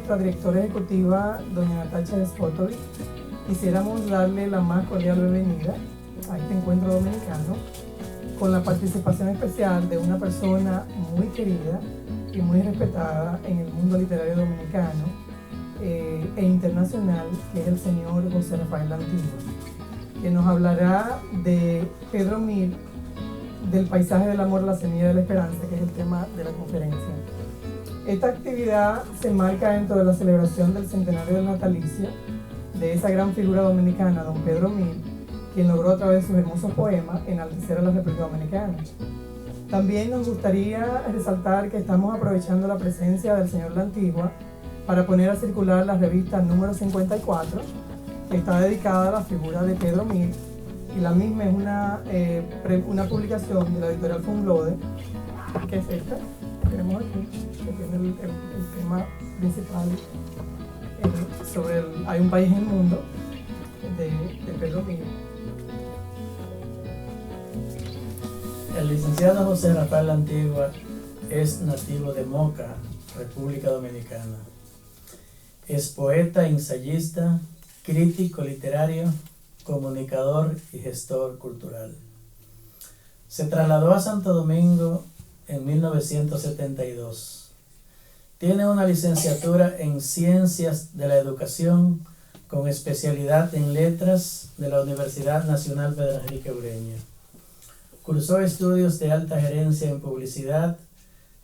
nuestra directora ejecutiva, doña Natacha Despotovic, quisiéramos darle la más cordial bienvenida a este encuentro dominicano, con la participación especial de una persona muy querida y muy respetada en el mundo literario dominicano e internacional, que es el señor José Rafael Antigua, que nos hablará de Pedro Mir, del paisaje del amor, la semilla de la esperanza, que es el tema de la conferencia. Esta actividad se enmarca dentro de la celebración del centenario del natalicio de esa gran figura dominicana, don Pedro Mir, quien logró a través de sus hermosos poemas enaltecer a la República Dominicana. También nos gustaría resaltar que estamos aprovechando la presencia del señor La Antigua para poner a circular la revista número 54, que está dedicada a la figura de Pedro Mir, y la misma es una publicación de la editorial Funglode, que es esta, que tenemos aquí, que tiene el tema principal sobre Hay un país en el mundo, de Pedro Mir. El licenciado José Rafael Antigua es nativo de Moca, República Dominicana. Es poeta, ensayista, crítico literario, comunicador y gestor cultural. Se trasladó a Santo Domingo en 1972. Tiene una licenciatura en Ciencias de la Educación con especialidad en Letras de la Universidad Nacional Pedro Enrique Ureña. Cursó estudios de alta gerencia en publicidad,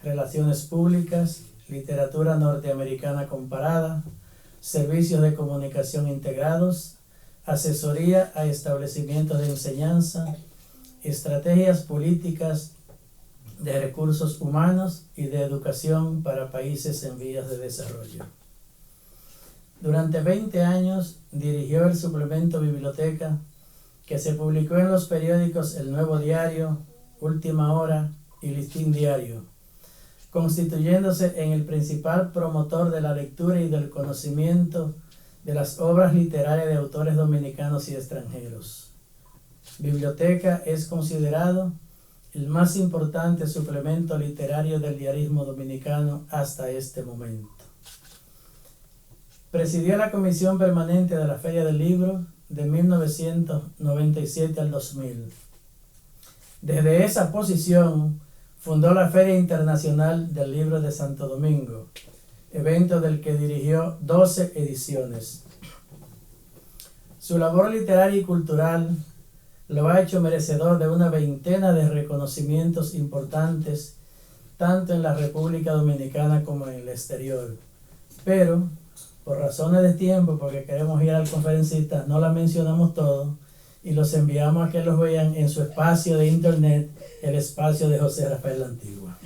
relaciones públicas, literatura norteamericana comparada, servicios de comunicación integrados, asesoría a establecimientos de enseñanza, estrategias políticas de recursos humanos y de educación para países en vías de desarrollo. Durante 20 años dirigió el suplemento Biblioteca, que se publicó en los periódicos El Nuevo Diario, Última Hora y Listín Diario, constituyéndose en el principal promotor de la lectura y del conocimiento de las obras literarias de autores dominicanos y extranjeros. Biblioteca es considerado el más importante suplemento literario del diarismo dominicano hasta este momento. Presidió la Comisión Permanente de la Feria del Libro de 1997 al 2000. Desde esa posición fundó la Feria Internacional del Libro de Santo Domingo, evento del que dirigió 12 ediciones. Su labor literaria y cultural lo ha hecho merecedor de una veintena de reconocimientos importantes, tanto en la República Dominicana como en el exterior. Pero, por razones de tiempo, porque queremos ir al conferencista, no la mencionamos todo y los enviamos a que los vean en su espacio de internet, el espacio de José Rafael Antigua.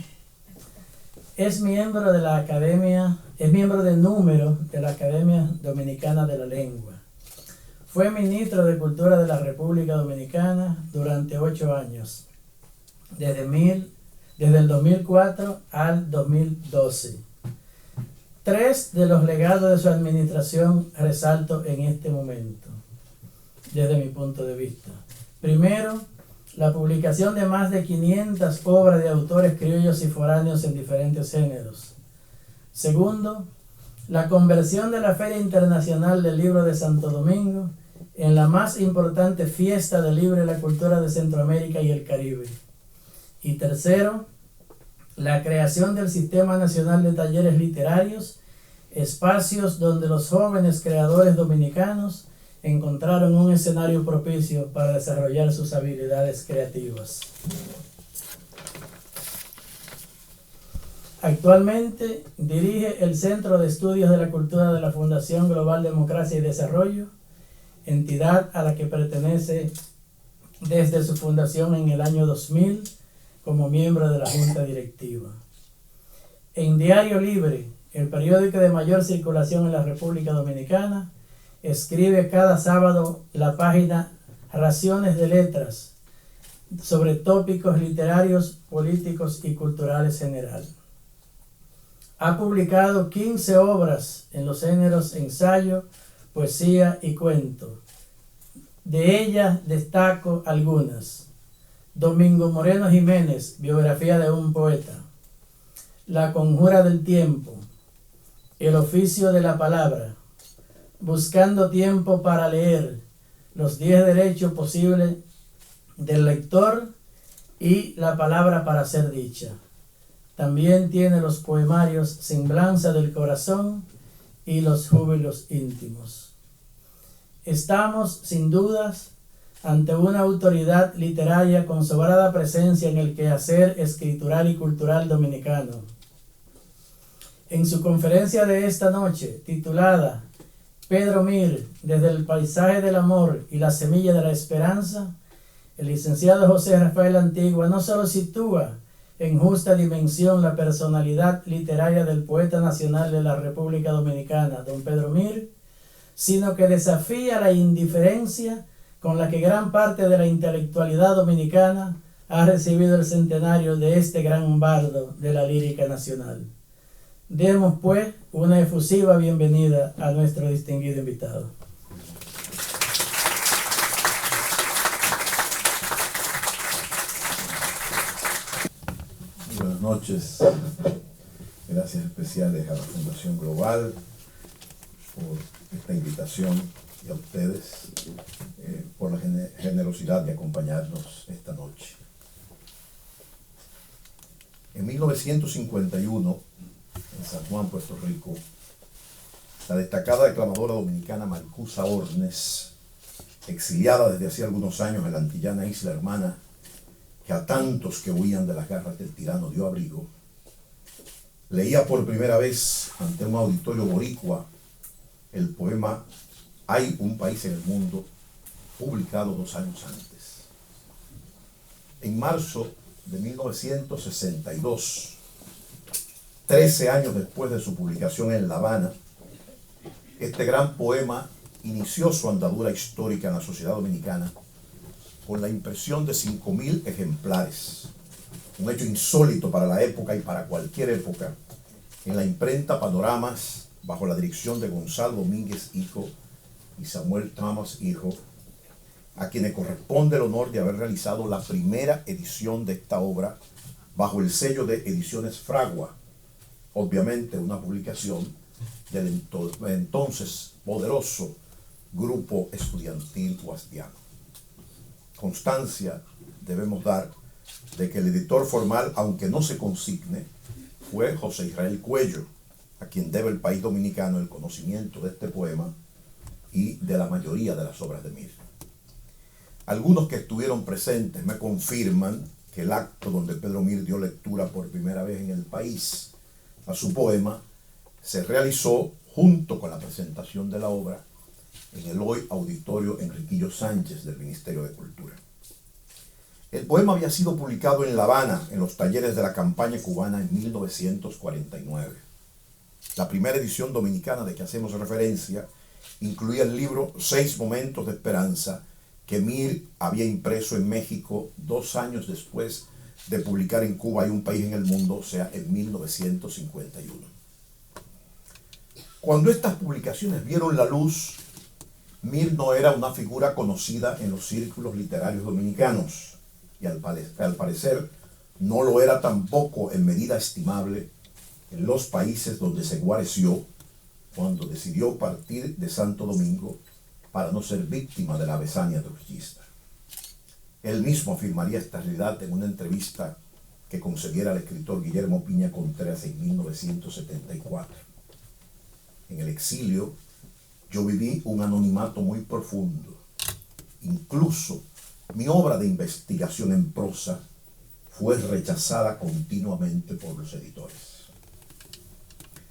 Es miembro de la Academia, es miembro de número de la Academia Dominicana de la Lengua. Fue ministro de Cultura de la República Dominicana durante 8 años, desde el 2004 al 2012. 3 de los legados de su administración resalto en este momento, desde mi punto de vista. Primero, la publicación de más de 500 obras de autores criollos y foráneos en diferentes géneros. Segundo, la conversión de la Feria Internacional del Libro de Santo Domingo en la más importante fiesta del libro y la cultura de Centroamérica y el Caribe. Y tercero, la creación del Sistema Nacional de Talleres Literarios, espacios donde los jóvenes creadores dominicanos encontraron un escenario propicio para desarrollar sus habilidades creativas. Actualmente dirige el Centro de Estudios de la Cultura de la Fundación Global Democracia y Desarrollo, entidad a la que pertenece desde su fundación en el año 2000 como miembro de la Junta Directiva. En Diario Libre, el periódico de mayor circulación en la República Dominicana, escribe cada sábado la página Raciones de Letras sobre tópicos literarios, políticos y culturales general. Ha publicado 15 obras en los géneros ensayo, poesía y cuento. De ellas destaco algunas: Domingo Moreno Jiménez, biografía de un poeta; La conjura del tiempo; el oficio de la palabra, buscando tiempo para leer los 10 derechos posibles del lector y la palabra para ser dicha. También tiene los poemarios Semblanza del Corazón y los Júbilos Íntimos. Estamos, sin dudas, ante una autoridad literaria con sobrada presencia en el quehacer escritural y cultural dominicano. En su conferencia de esta noche, titulada Pedro Mir, desde el paisaje del amor y la semilla de la esperanza, el licenciado José Rafael Antigua no solo sitúa en justa dimensión la personalidad literaria del poeta nacional de la República Dominicana, don Pedro Mir, sino que desafía la indiferencia con la que gran parte de la intelectualidad dominicana ha recibido el centenario de este gran bardo de la lírica nacional. Demos, pues, una efusiva bienvenida a nuestro distinguido invitado. Buenas noches. Gracias especiales a la Fundación Global por esta invitación y a ustedes por la generosidad de acompañarnos esta noche. En 1951, en San Juan, Puerto Rico, la destacada declamadora dominicana Marcusa Ornes, exiliada desde hacía algunos años en la antillana Isla Hermana, que a tantos que huían de las garras del tirano dio abrigo, leía por primera vez ante un auditorio boricua el poema Hay un país en el mundo, publicado 2 años antes. En marzo de 1962, 13 años después de su publicación en La Habana, este gran poema inició su andadura histórica en la sociedad dominicana con la impresión de 5.000 ejemplares, un hecho insólito para la época y para cualquier época, en la imprenta Panoramas, bajo la dirección de Gonzalo Domínguez Hijo y Samuel Thomas Hijo, a quienes corresponde el honor de haber realizado la primera edición de esta obra bajo el sello de Ediciones Fragua, obviamente una publicación del entonces poderoso grupo estudiantil guasdiano. Constancia debemos dar de que el editor formal, aunque no se consigne, fue José Israel Cuello, a quien debe el país dominicano el conocimiento de este poema y de la mayoría de las obras de Mir. Algunos que estuvieron presentes me confirman que el acto donde Pedro Mir dio lectura por primera vez en el país a su poema se realizó junto con la presentación de la obra en el hoy Auditorio Enriquillo Sánchez del Ministerio de Cultura. El poema había sido publicado en La Habana en los talleres de la campaña cubana en 1949. La primera edición dominicana de que hacemos referencia incluía el libro 6 Momentos de Esperanza que Mir había impreso en México 2 años después de publicar en Cuba Hay un país en el mundo, o sea, en 1951. Cuando estas publicaciones vieron la luz, Mir no era una figura conocida en los círculos literarios dominicanos y al parecer no lo era tampoco en medida estimable en los países donde se guareció cuando decidió partir de Santo Domingo para no ser víctima de la hazaña trujillista. Él mismo afirmaría esta realidad en una entrevista que concediera al escritor Guillermo Piña Contreras en 1974. En el exilio, yo viví un anonimato muy profundo. Incluso mi obra de investigación en prosa fue rechazada continuamente por los editores.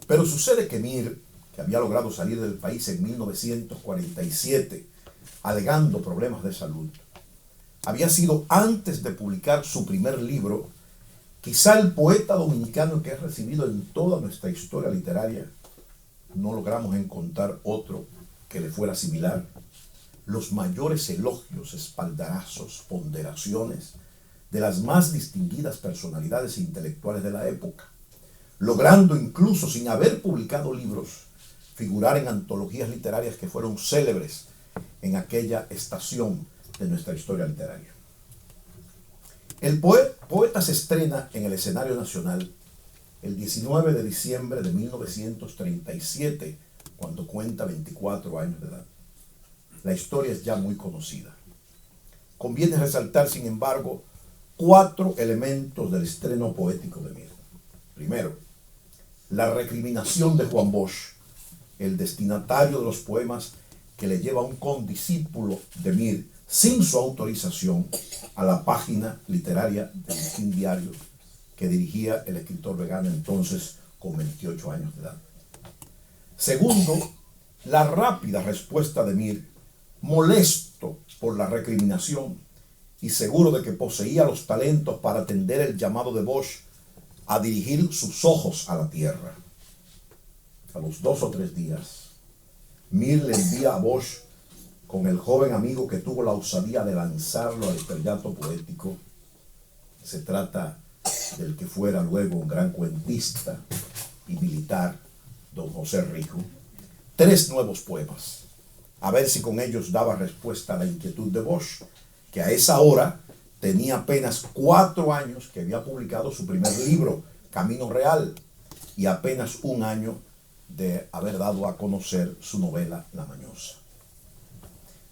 Pero sucede que Mir, que había logrado salir del país en 1947, alegando problemas de salud, había sido, antes de publicar su primer libro, quizá el poeta dominicano que ha recibido en toda nuestra historia literaria, no logramos encontrar otro que le fuera similar, los mayores elogios, espaldarazos, ponderaciones de las más distinguidas personalidades intelectuales de la época, logrando incluso, sin haber publicado libros, figurar en antologías literarias que fueron célebres en aquella estación de nuestra historia literaria. El poeta se estrena en el escenario nacional el 19 de diciembre de 1937, cuando cuenta 24 años de edad. La historia es ya muy conocida. Conviene resaltar, sin embargo, 4 elementos del estreno poético de Mir. Primero, la recriminación de Juan Bosch, el destinatario de los poemas que le lleva un condiscípulo de Mir, sin su autorización, a la página literaria del Listín Diario que dirigía el escritor vegano entonces con 28 años de edad. Segundo, la rápida respuesta de Mir, molesto por la recriminación y seguro de que poseía los talentos para atender el llamado de Bosch a dirigir sus ojos a la tierra. A los 2 o 3 días, Mir le envía a Bosch con el joven amigo que tuvo la osadía de lanzarlo al estrellato poético. Se trata del que fuera luego un gran cuentista y militar, don José Rijo, 3 nuevos poemas, a ver si con ellos daba respuesta a la inquietud de Bosch, que a esa hora tenía apenas 4 años que había publicado su primer libro, Camino Real, y apenas 1 año de haber dado a conocer su novela La Mañosa.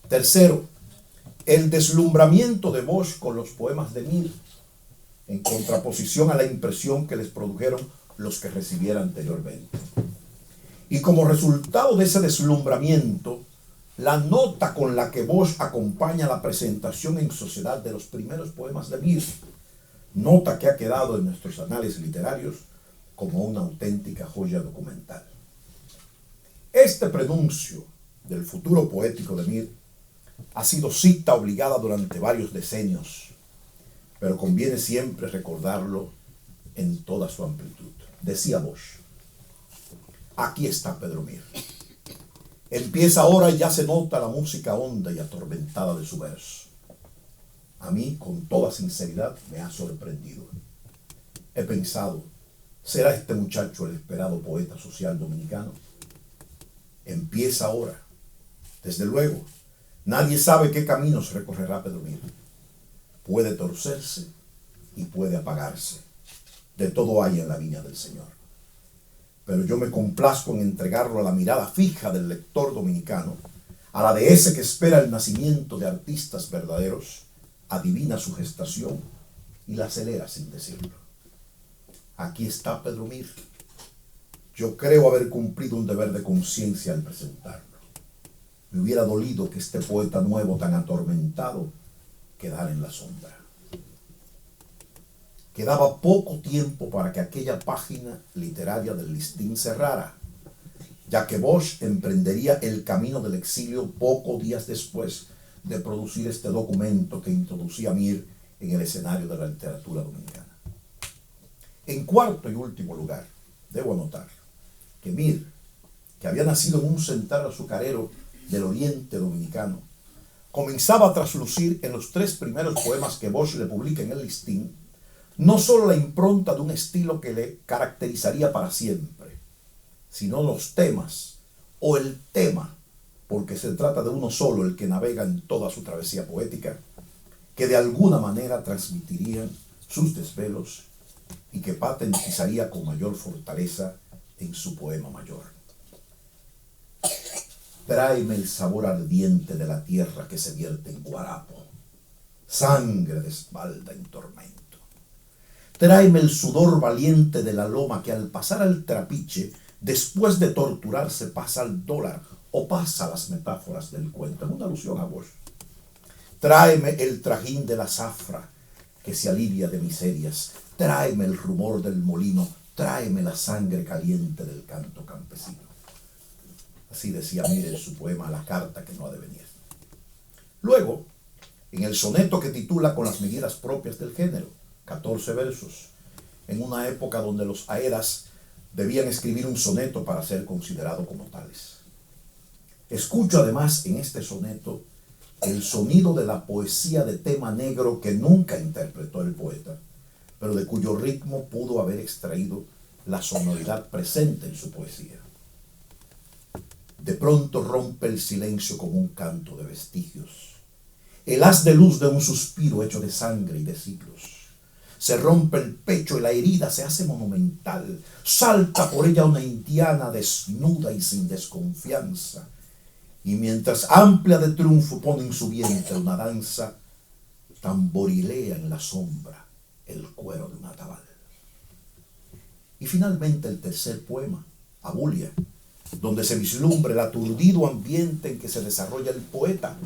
Tercero, el deslumbramiento de Bosch con los poemas de Mir, en contraposición a la impresión que les produjeron los que recibiera anteriormente. Y como resultado de ese deslumbramiento, la nota con la que Bosch acompaña la presentación en sociedad de los primeros poemas de Mir, nota que ha quedado en nuestros anales literarios como una auténtica joya documental. Este pronuncio del futuro poético de Mir ha sido cita obligada durante varios decenios, pero conviene siempre recordarlo en toda su amplitud. Decía Bosch: aquí está Pedro Mir. Empieza ahora y ya se nota la música honda y atormentada de su verso. A mí, con toda sinceridad, me ha sorprendido. He pensado, ¿será este muchacho el esperado poeta social dominicano? Empieza ahora. Desde luego, nadie sabe qué caminos recorrerá Pedro Mir. Puede torcerse y puede apagarse. De todo hay en la viña del Señor. Pero yo me complazco en entregarlo a la mirada fija del lector dominicano, a la de ese que espera el nacimiento de artistas verdaderos, adivina su gestación y la acelera sin decirlo. Aquí está Pedro Mir. Yo creo haber cumplido un deber de conciencia al presentarlo. Me hubiera dolido que este poeta nuevo tan atormentado quedara en la sombra. Quedaba poco tiempo para que aquella página literaria del Listín cerrara, ya que Bosch emprendería el camino del exilio pocos días después de producir este documento que introducía a Mir en el escenario de la literatura dominicana. En cuarto y último lugar, debo anotar que Mir, que había nacido en un central azucarero del oriente dominicano, comenzaba a traslucir en los 3 primeros poemas que Bosch le publica en el Listín no solo la impronta de un estilo que le caracterizaría para siempre, sino los temas, o el tema, porque se trata de uno solo el que navega en toda su travesía poética, que de alguna manera transmitirían sus desvelos y que patentizaría con mayor fortaleza en su poema mayor. Tráeme el sabor ardiente de la tierra que se vierte en guarapo, sangre de espalda en tormento. Tráeme el sudor valiente de la loma que al pasar al trapiche, después de torturarse, pasa al dólar o pasa las metáforas del cuento, en una alusión a Bosch. Tráeme el trajín de la zafra que se alivia de miserias. Tráeme el rumor del molino. Tráeme la sangre caliente del canto campesino. Así decía Mir en su poema La carta que no ha de venir. Luego, en el soneto que titula Con las medidas propias del género, 14 versos, en una época donde los aedas debían escribir un soneto para ser considerado como tales. Escucho además en este soneto el sonido de la poesía de tema negro que nunca interpretó el poeta, pero de cuyo ritmo pudo haber extraído la sonoridad presente en su poesía. De pronto rompe el silencio como un canto de vestigios, el haz de luz de un suspiro hecho de sangre y de siglos. se rompe el pecho y la herida se hace monumental. Salta por ella una indiana desnuda y sin desconfianza. Y mientras amplia de triunfo pone en su vientre una danza, tamborilea en la sombra el cuero de un atabal. Y finalmente el tercer poema, Abulia, donde se vislumbra el aturdido ambiente en que se desarrolla el poeta,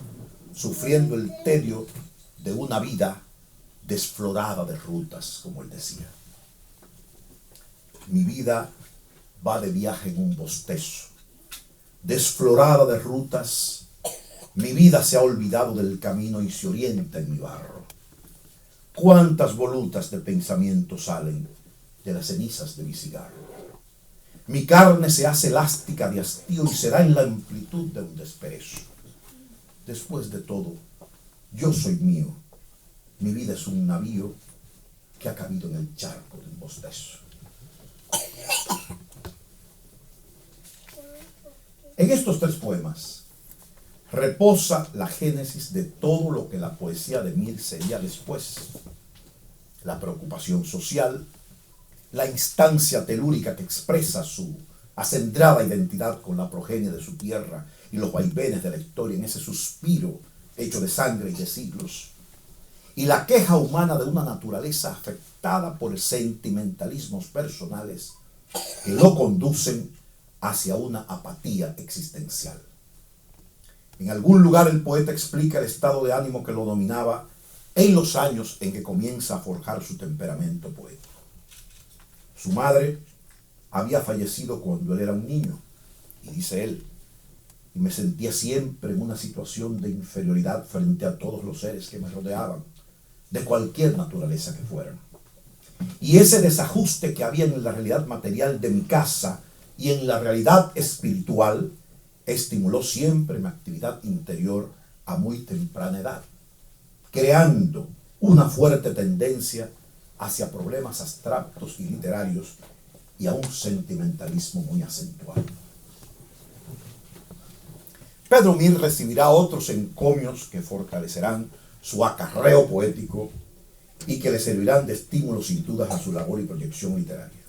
sufriendo el tedio de una vida desflorada de rutas, como él decía. Mi vida va de viaje en un bostezo, desflorada de rutas. Mi vida se ha olvidado del camino y se orienta en mi barro. Cuántas volutas de pensamiento salen de las cenizas de mi cigarro. Mi carne se hace elástica de hastío y se da en la amplitud de un desperezo. Después de todo, yo soy mío. Mi vida es un navío que ha cabido en el charco de un bostezo. En estos tres poemas reposa la génesis de todo lo que la poesía de Mir sería después. La preocupación social, la instancia telúrica que expresa su acendrada identidad con la progenie de su tierra y los vaivenes de la historia en ese suspiro hecho de sangre y de siglos, y la queja humana de una naturaleza afectada por sentimentalismos personales que lo conducen hacia una apatía existencial. En algún lugar el poeta explica el estado de ánimo que lo dominaba en los años en que comienza a forjar su temperamento poético. Su madre había fallecido cuando él era un niño, y dice él, y me sentía siempre en una situación de inferioridad frente a todos los seres que me rodeaban, de cualquier naturaleza que fueran. Y ese desajuste que había en la realidad material de mi casa y en la realidad espiritual estimuló siempre mi actividad interior a muy temprana edad, creando una fuerte tendencia hacia problemas abstractos y literarios y a un sentimentalismo muy acentuado. Pedro Mir recibirá otros encomios que fortalecerán su acarreo poético y que le servirán de estímulo sin dudas a su labor y proyección literaria.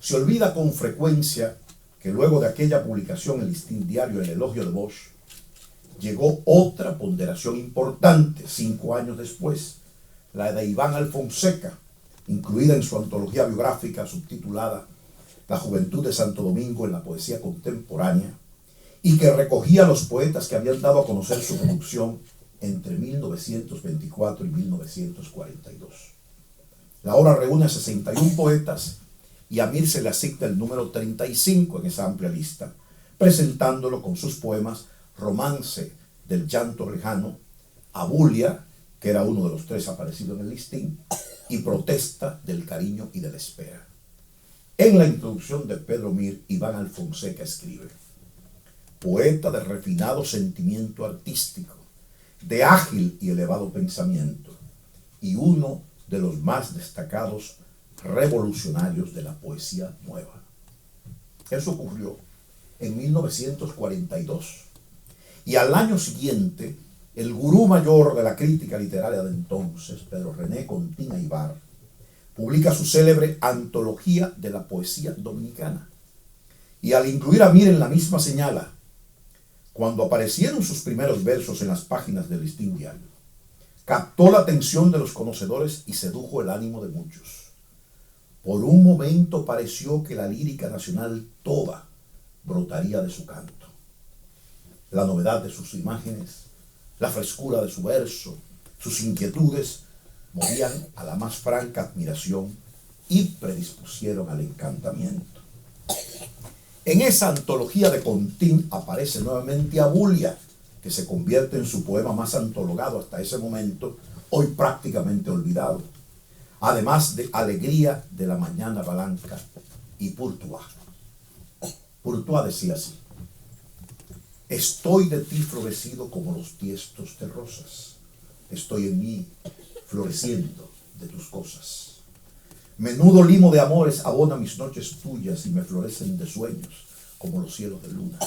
Se olvida con frecuencia que luego de aquella publicación en el Listín Diario, El elogio de Bosch, llegó otra ponderación importante 5 años después, la de Iván Alfonseca, incluida en su antología biográfica subtitulada La juventud de Santo Domingo en la poesía contemporánea, y que recogía a los poetas que habían dado a conocer su producción entre 1924 y 1942. La obra reúne a 61 poetas y a Mir se le asigna el número 35 en esa amplia lista, presentándolo con sus poemas Romance del llanto lejano, Abulia, que era uno de los 3 aparecidos en el listín, y Protesta del cariño y de la espera. En la introducción de Pedro Mir, Iván Alfonseca escribe: poeta de refinado sentimiento artístico, de ágil y elevado pensamiento, y uno de los más destacados revolucionarios de la poesía nueva. Eso ocurrió en 1942, y al año siguiente, el gurú mayor de la crítica literaria de entonces, Pedro René Contín Aybar, publica su célebre Antología de la Poesía Dominicana, y al incluir a Mir en la misma señala: cuando aparecieron sus primeros versos en las páginas del Listín Diario, captó la atención de los conocedores y sedujo el ánimo de muchos. Por un momento pareció que la lírica nacional toda brotaría de su canto. La novedad de sus imágenes, la frescura de su verso, sus inquietudes, movían a la más franca admiración y predispusieron al encantamiento. En esa antología de Contín aparece nuevamente Abulia, que se convierte en su poema más antologado hasta ese momento, hoy prácticamente olvidado, además de Alegría de la mañana blanca y Pourtois. Pourtois decía así: estoy de ti florecido como los tiestos de rosas, estoy en mí floreciendo de tus cosas. Menudo limo de amores abona mis noches tuyas y me florecen de sueños como los cielos de luna.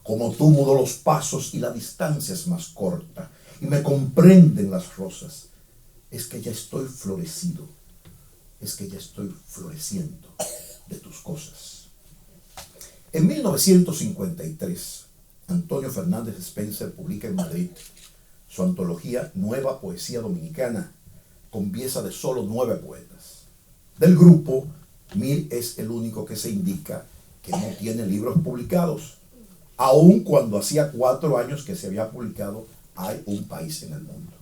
Como tú mudo los pasos y la distancia es más corta y me comprenden las rosas. es que ya estoy florecido, es que ya estoy floreciendo de tus cosas. En 1953, Antonio Fernández Spencer publica en Madrid su antología Nueva Poesía Dominicana, con pieza de solo 9 poetas. Del grupo, Mir es el único que se indica que no tiene libros publicados, aun cuando hacía 4 años que se había publicado Hay un país en el mundo.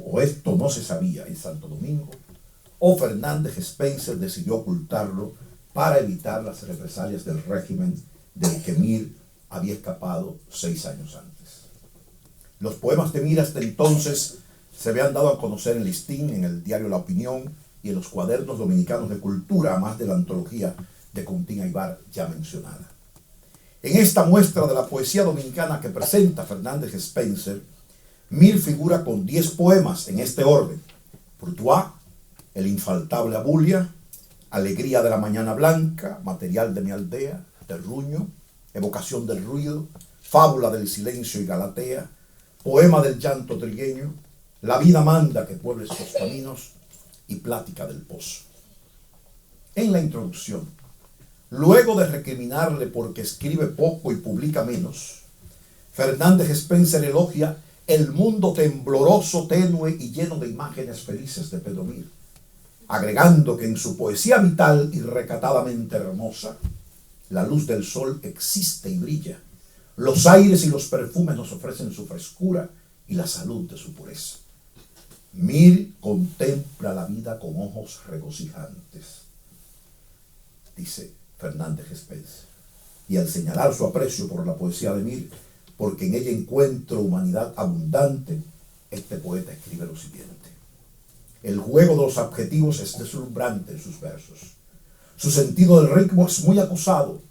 O esto no se sabía en Santo Domingo, o Fernández Spencer decidió ocultarlo para evitar las represalias del régimen del que Mir había escapado 6 años antes. Los poemas de Mir hasta entonces se habían dado a conocer en Listín, en el diario La Opinión y en los cuadernos dominicanos de cultura, además de la antología de Contín Aybar ya mencionada. En esta muestra de la poesía dominicana que presenta Fernández Spencer, Mir figura con 10 poemas en este orden: Bourgeois, El infaltable Abulia, Alegría de la mañana blanca, Material de mi aldea, Terruño, Evocación del ruido, Fábula del silencio y Galatea, Poema del llanto trigueño, La vida manda que pueble estos caminos y Plática del pozo. En la introducción, luego de recriminarle porque escribe poco y publica menos, Fernández Spencer elogia el mundo tembloroso, tenue y lleno de imágenes felices de Pedro Mir, agregando que en su poesía vital y recatadamente hermosa, la luz del sol existe y brilla, los aires y los perfumes nos ofrecen su frescura y la salud de su pureza. Mir contempla la vida con ojos regocijantes, dice Fernández Spencer, y al señalar su aprecio por la poesía de Mir, porque en ella encuentro humanidad abundante, este poeta escribe lo siguiente: el juego de los adjetivos es deslumbrante en sus versos, su sentido del ritmo es muy acusado,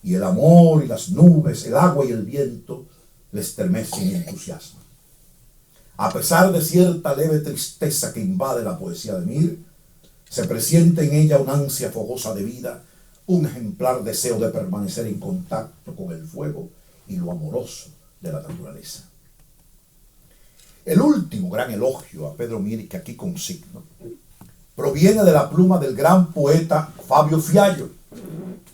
y el amor y las nubes, el agua y el viento le estremecen y entusiasman. A pesar de cierta leve tristeza que invade la poesía de Mir, se presiente en ella una ansia fogosa de vida, un ejemplar deseo de permanecer en contacto con el fuego y lo amoroso de la naturaleza. El último gran elogio a Pedro Mir que aquí consigno proviene de la pluma del gran poeta Fabio Fiallo,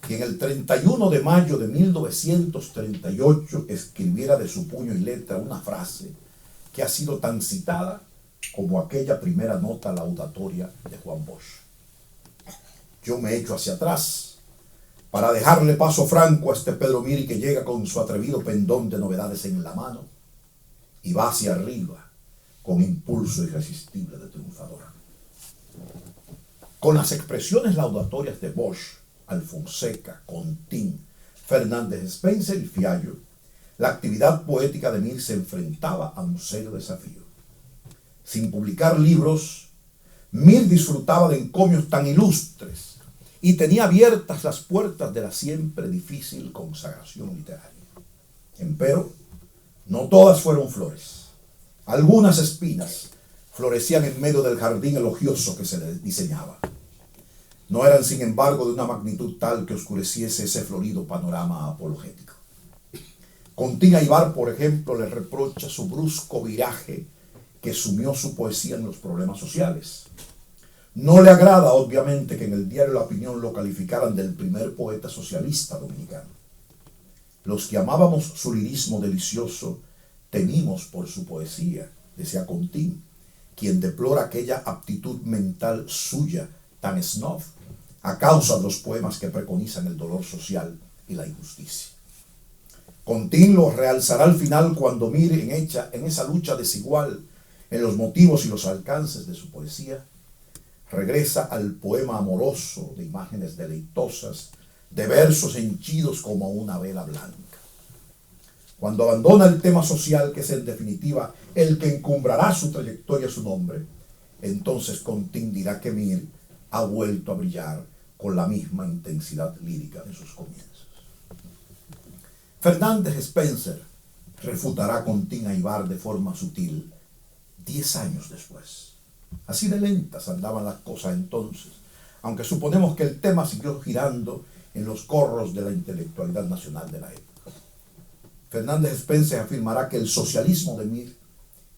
quien el 31 de mayo de 1938 escribiera de su puño y letra una frase que ha sido tan citada como aquella primera nota laudatoria de Juan Bosch: yo me echo hacia atrás para dejarle paso franco a este Pedro Mir que llega con su atrevido pendón de novedades en la mano y va hacia arriba con impulso irresistible de triunfador. Con las expresiones laudatorias de Bosch, Alfonseca, Contín, Fernández Spencer y Fiallo, la actividad poética de Mir se enfrentaba a un serio desafío. Sin publicar libros, Mir disfrutaba de encomios tan ilustres y tenía abiertas las puertas de la siempre difícil consagración literaria. Empero, no todas fueron flores. Algunas espinas florecían en medio del jardín elogioso que se le diseñaba. No eran, sin embargo, de una magnitud tal que oscureciese ese florido panorama apologético. Contín Aybar, por ejemplo, le reprocha su brusco viraje que sumió su poesía en los problemas sociales. No le agrada, obviamente, que en el diario La Opinión lo calificaran del primer poeta socialista dominicano. Los que amábamos su lirismo delicioso temimos por su poesía, decía Contín, quien deplora aquella aptitud mental suya tan snob a causa de los poemas que preconizan el dolor social y la injusticia. Contín lo realzará al final cuando Mir en esa lucha desigual en los motivos y los alcances de su poesía, regresa al poema amoroso de imágenes deleitosas, de versos henchidos como una vela blanca. Cuando abandona el tema social, que es en definitiva el que encumbrará su trayectoria, su nombre, entonces Contín dirá que Mir ha vuelto a brillar con la misma intensidad lírica de sus comienzos. Fernández Spencer refutará a Contín Aybar de forma sutil 10 años después. Así de lentas andaban las cosas entonces, aunque suponemos que el tema siguió girando en los corros de la intelectualidad nacional de la época. Fernández Spencer afirmará que el socialismo de Mir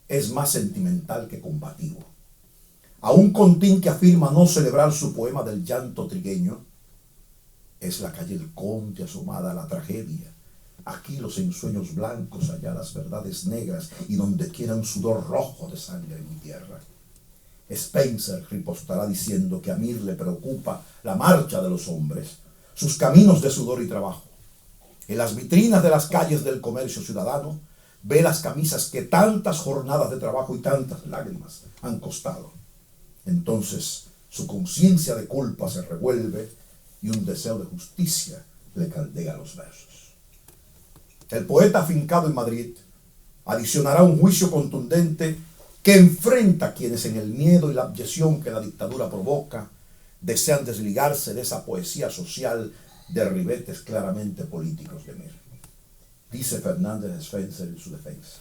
es más sentimental que combativo. a un Contín que afirma no celebrar su poema del llanto trigueño, es la calle El Conde asomada a la tragedia. Aquí los ensueños blancos, allá las verdades negras, y donde quiera un sudor rojo de sangre en mi tierra. Spencer ripostará diciendo que a Mir le preocupa la marcha de los hombres, sus caminos de sudor y trabajo. En las vitrinas de las calles del comercio ciudadano, ve las camisas que tantas jornadas de trabajo y tantas lágrimas han costado. Entonces su conciencia de culpa se revuelve y un deseo de justicia le caldea los versos. El poeta afincado en Madrid adicionará un juicio contundente que enfrenta a quienes en el miedo y la abyección que la dictadura provoca desean desligarse de esa poesía social de ribetes claramente políticos de Mir. Dice Fernández Spencer en su defensa: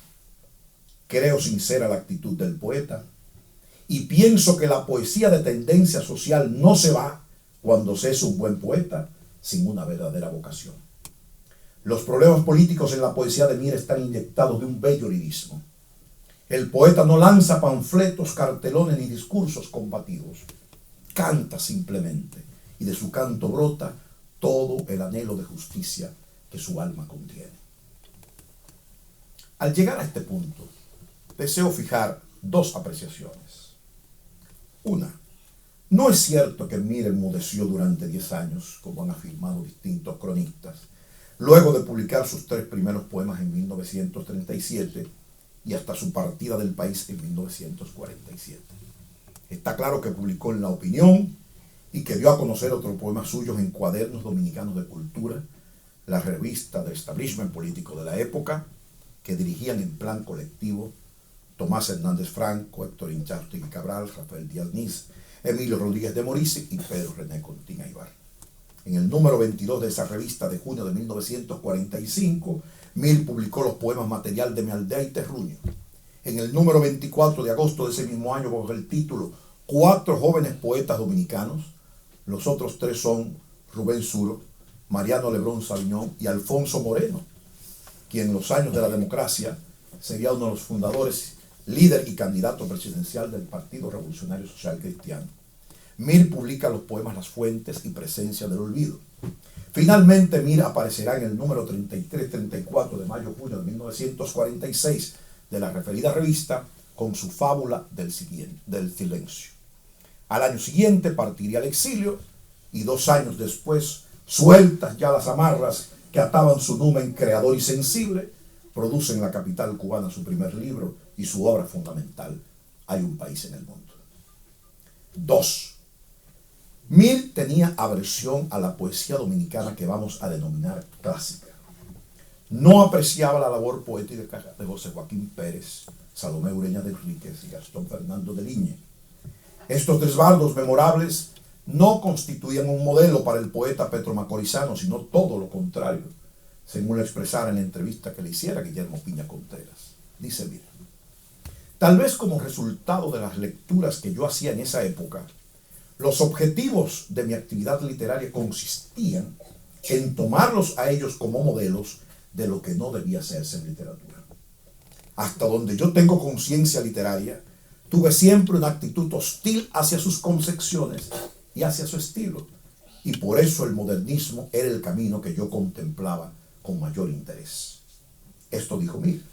creo sincera la actitud del poeta y pienso que la poesía de tendencia social no se va cuando se es un buen poeta sin una verdadera vocación. Los problemas políticos en la poesía de Mir están inyectados de un bello lirismo. El poeta no lanza panfletos, cartelones ni discursos combativos. Canta simplemente, y de su canto brota todo el anhelo de justicia que su alma contiene. Al llegar a este punto, deseo fijar dos apreciaciones. Una, no es cierto que Mir enmudeció durante 10 años, como han afirmado distintos cronistas, luego de publicar sus 3 primeros poemas en 1937 y hasta su partida del país en 1947. Está claro que publicó en La Opinión y que dio a conocer otros poemas suyos en Cuadernos Dominicanos de Cultura, la revista del establishment político de la época, que dirigían en plan colectivo Tomás Hernández Franco, Héctor Inchaustegui Cabral, Rafael Díaz Niz, Emilio Rodríguez de Morici y Pedro René Contín Aybar. En el número 22 de esa revista de junio de 1945, Mir publicó los poemas Material de mi aldea y Terruño. En el número 24 de agosto de ese mismo año, bajo el título 4 jóvenes poetas dominicanos, los otros 3 son Rubén Suro, Mariano Lebrón Sabiñón y Alfonso Moreno, quien en los años de la democracia sería uno de los fundadores, líder y candidato presidencial del Partido Revolucionario Social Cristiano. Mir publica los poemas Las Fuentes y Presencia del Olvido. Finalmente, Mir aparecerá en el número 33-34 de mayo-junio de 1946 de la referida revista con su fábula del silencio. Al año siguiente partiría al exilio y 2 años después, sueltas ya las amarras que ataban su numen creador y sensible, produce en la capital cubana su primer libro y su obra fundamental, Hay un país en el mundo. 2. Mir tenía aversión a la poesía dominicana que vamos a denominar clásica. No apreciaba la labor poética de José Joaquín Pérez, Salomé Ureña de Enríquez y Gastón Fernando de Liñe. Estos 3 bardos memorables no constituían un modelo para el poeta petromacorizano, sino todo lo contrario, según lo expresara en la entrevista que le hiciera Guillermo Piña Contreras. Dice Mir: tal vez como resultado de las lecturas que yo hacía en esa época, los objetivos de mi actividad literaria consistían en tomarlos a ellos como modelos de lo que no debía hacerse en literatura. Hasta donde yo tengo conciencia literaria, tuve siempre una actitud hostil hacia sus concepciones y hacia su estilo, y por eso el modernismo era el camino que yo contemplaba con mayor interés. Esto dijo Mir.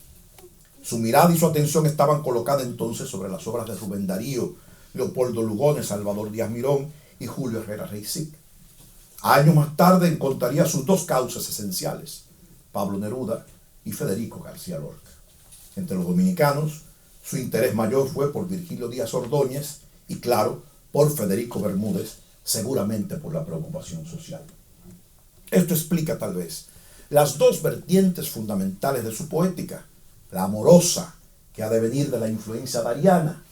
Su mirada y su atención estaban colocadas entonces sobre las obras de Rubén Darío, Leopoldo Lugones, Salvador Díaz Mirón y Julio Herrera Reisic. Años más tarde encontraría sus 2 causas esenciales, Pablo Neruda y Federico García Lorca. Entre los dominicanos, su interés mayor fue por Virgilio Díaz Ordóñez y, claro, por Federico Bermúdez, seguramente por la preocupación social. Esto explica tal vez las 2 vertientes fundamentales de su poética, la amorosa, que ha de venir de la influencia dariana,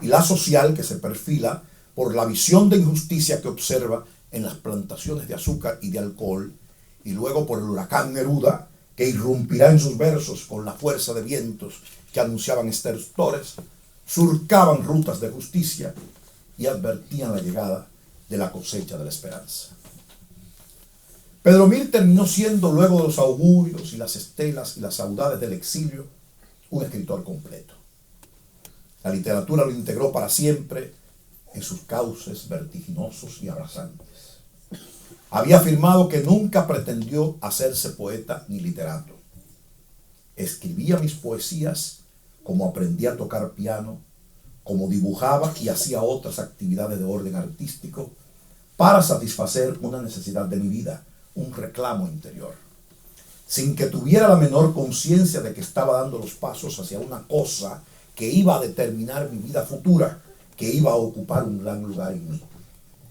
y la social, que se perfila por la visión de injusticia que observa en las plantaciones de azúcar y de alcohol, y luego por el huracán Neruda, que irrumpirá en sus versos con la fuerza de vientos que anunciaban estertores, surcaban rutas de justicia y advertían la llegada de la cosecha de la esperanza. Pedro Mir terminó siendo, luego de los augurios y las estelas y las saudades del exilio, un escritor completo. La literatura lo integró para siempre en sus cauces vertiginosos y abrasantes. Había afirmado que nunca pretendió hacerse poeta ni literato. Escribía mis poesías como aprendía a tocar piano, como dibujaba y hacía otras actividades de orden artístico para satisfacer una necesidad de mi vida, un reclamo interior, sin que tuviera la menor conciencia de que estaba dando los pasos hacia una cosa que iba a determinar mi vida futura, que iba a ocupar un gran lugar en mí.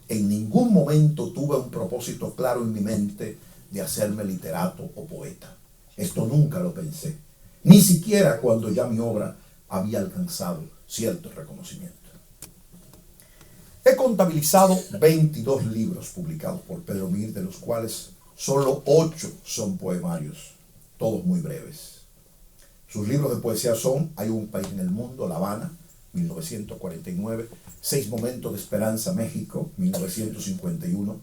En ningún momento tuve un propósito claro en mi mente de hacerme literato o poeta. Esto nunca lo pensé, ni siquiera cuando ya mi obra había alcanzado cierto reconocimiento. He contabilizado 22 libros publicados por Pedro Mir, de los cuales solo 8 son poemarios, todos muy breves. Sus libros de poesía son Hay un país en el mundo, La Habana, 1949, 6 momentos de esperanza, México, 1951,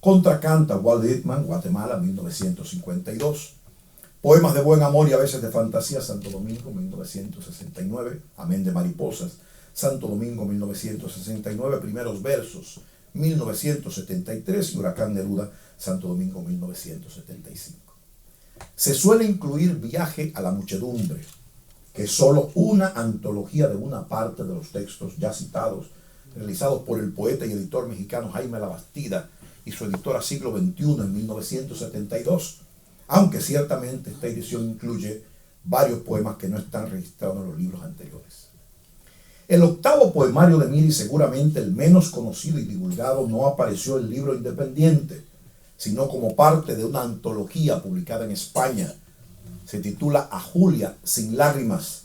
Contracanta, Walt Whitman, Guatemala, 1952, Poemas de buen amor y a veces de fantasía, Santo Domingo, 1969, Amén de mariposas, Santo Domingo, 1969, Primeros versos, 1973, y Huracán Neruda, Santo Domingo, 1975. Se suele incluir Viaje a la muchedumbre, que es solo una antología de una parte de los textos ya citados, realizados por el poeta y editor mexicano Jaime Labastida y su editora Siglo XXI en 1972, aunque ciertamente esta edición incluye varios poemas que no están registrados en los libros anteriores. El octavo poemario de Mir, y seguramente el menos conocido y divulgado, no apareció en libro independiente, sino como parte de una antología publicada en España. Se titula A Julia sin lágrimas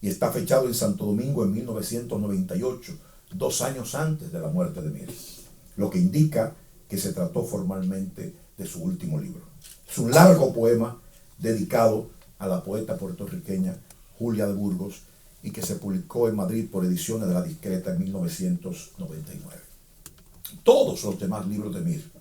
y está fechado en Santo Domingo en 1998, 2 años antes de la muerte de Mir, lo que indica que se trató formalmente de su último libro. Es un largo poema dedicado a la poeta puertorriqueña Julia de Burgos y que se publicó en Madrid por Ediciones de la Discreta en 1999. Todos los demás libros de Mir,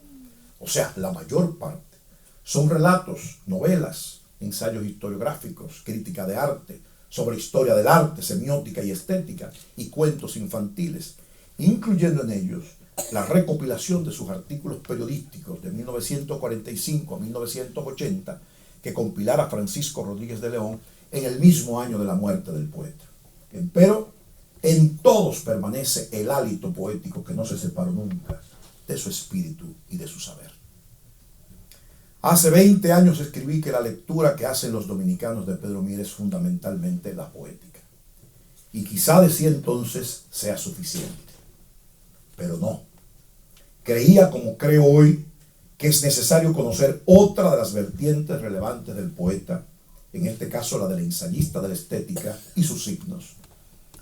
o sea, la mayor parte, son relatos, novelas, ensayos historiográficos, crítica de arte, sobre historia del arte, semiótica y estética, y cuentos infantiles, incluyendo en ellos la recopilación de sus artículos periodísticos de 1945 a 1980 que compilara Francisco Rodríguez de León en el mismo año de la muerte del poeta. Empero, en todos permanece el hálito poético que no se separó nunca de su espíritu y de su saber. Hace 20 años escribí que la lectura que hacen los dominicanos de Pedro Mir es fundamentalmente la poética. Y quizá decía entonces sea suficiente. Pero no. Creía, como creo hoy, que es necesario conocer otra de las vertientes relevantes del poeta, en este caso la del ensayista de la estética y sus signos,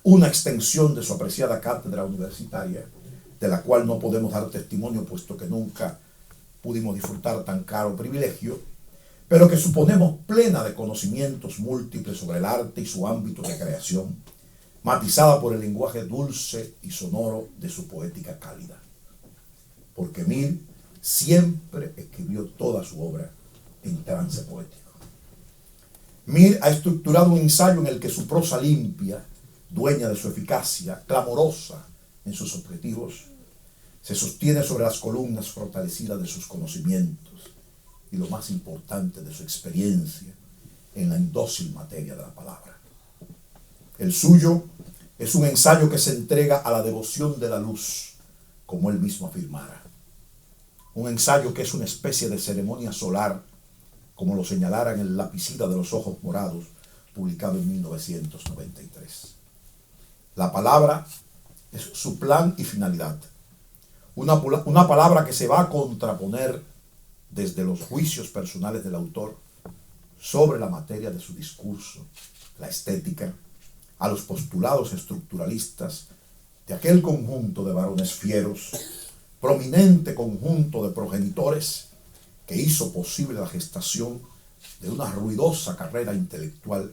una extensión de su apreciada cátedra universitaria, de la cual no podemos dar testimonio puesto que nunca pudimos disfrutar tan caro privilegio, pero que suponemos plena de conocimientos múltiples sobre el arte y su ámbito de creación, matizada por el lenguaje dulce y sonoro de su poética cálida. Porque Mir siempre escribió toda su obra en trance poético. Mir ha estructurado un ensayo en el que su prosa limpia, dueña de su eficacia, clamorosa en sus objetivos, se sostiene sobre las columnas fortalecidas de sus conocimientos y, lo más importante, de su experiencia en la indócil materia de la palabra. El suyo es un ensayo que se entrega a la devoción de la luz, como él mismo afirmara. Un ensayo que es una especie de ceremonia solar, como lo señalara en el Lapicida de los ojos morados, publicado en 1993. La palabra es su plan y finalidad. Una palabra que se va a contraponer desde los juicios personales del autor sobre la materia de su discurso, la estética, a los postulados estructuralistas de aquel conjunto de varones fieros, prominente conjunto de progenitores que hizo posible la gestación de una ruidosa carrera intelectual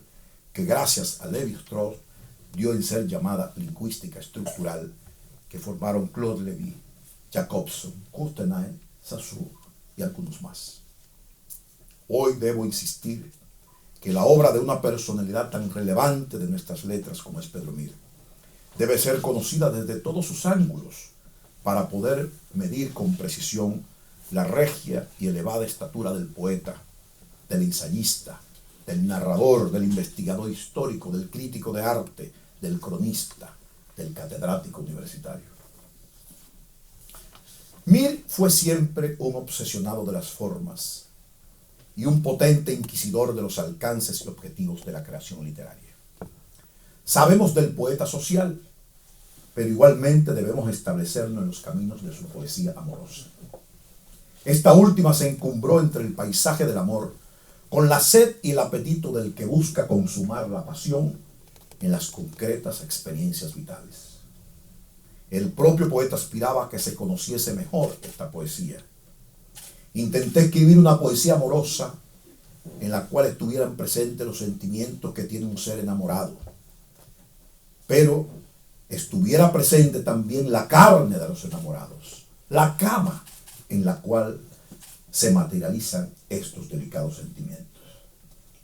que, gracias a Lévi-Strauss, dio en ser llamada lingüística estructural, que formaron Claude Lévi, Jacobson, Courtenay, Saussure y algunos más. Hoy debo insistir que la obra de una personalidad tan relevante de nuestras letras como es Pedro Mir debe ser conocida desde todos sus ángulos para poder medir con precisión la regia y elevada estatura del poeta, del ensayista, del narrador, del investigador histórico, del crítico de arte, del cronista, del catedrático universitario. Mir fue siempre un obsesionado de las formas y un potente inquisidor de los alcances y objetivos de la creación literaria. Sabemos del poeta social, pero igualmente debemos establecernos en los caminos de su poesía amorosa. Esta última se encumbró entre el paisaje del amor, con la sed y el apetito del que busca consumar la pasión en las concretas experiencias vitales. El propio poeta aspiraba a que se conociese mejor esta poesía. Intenté escribir una poesía amorosa en la cual estuvieran presentes los sentimientos que tiene un ser enamorado, pero estuviera presente también la carne de los enamorados, la cama en la cual se materializan estos delicados sentimientos.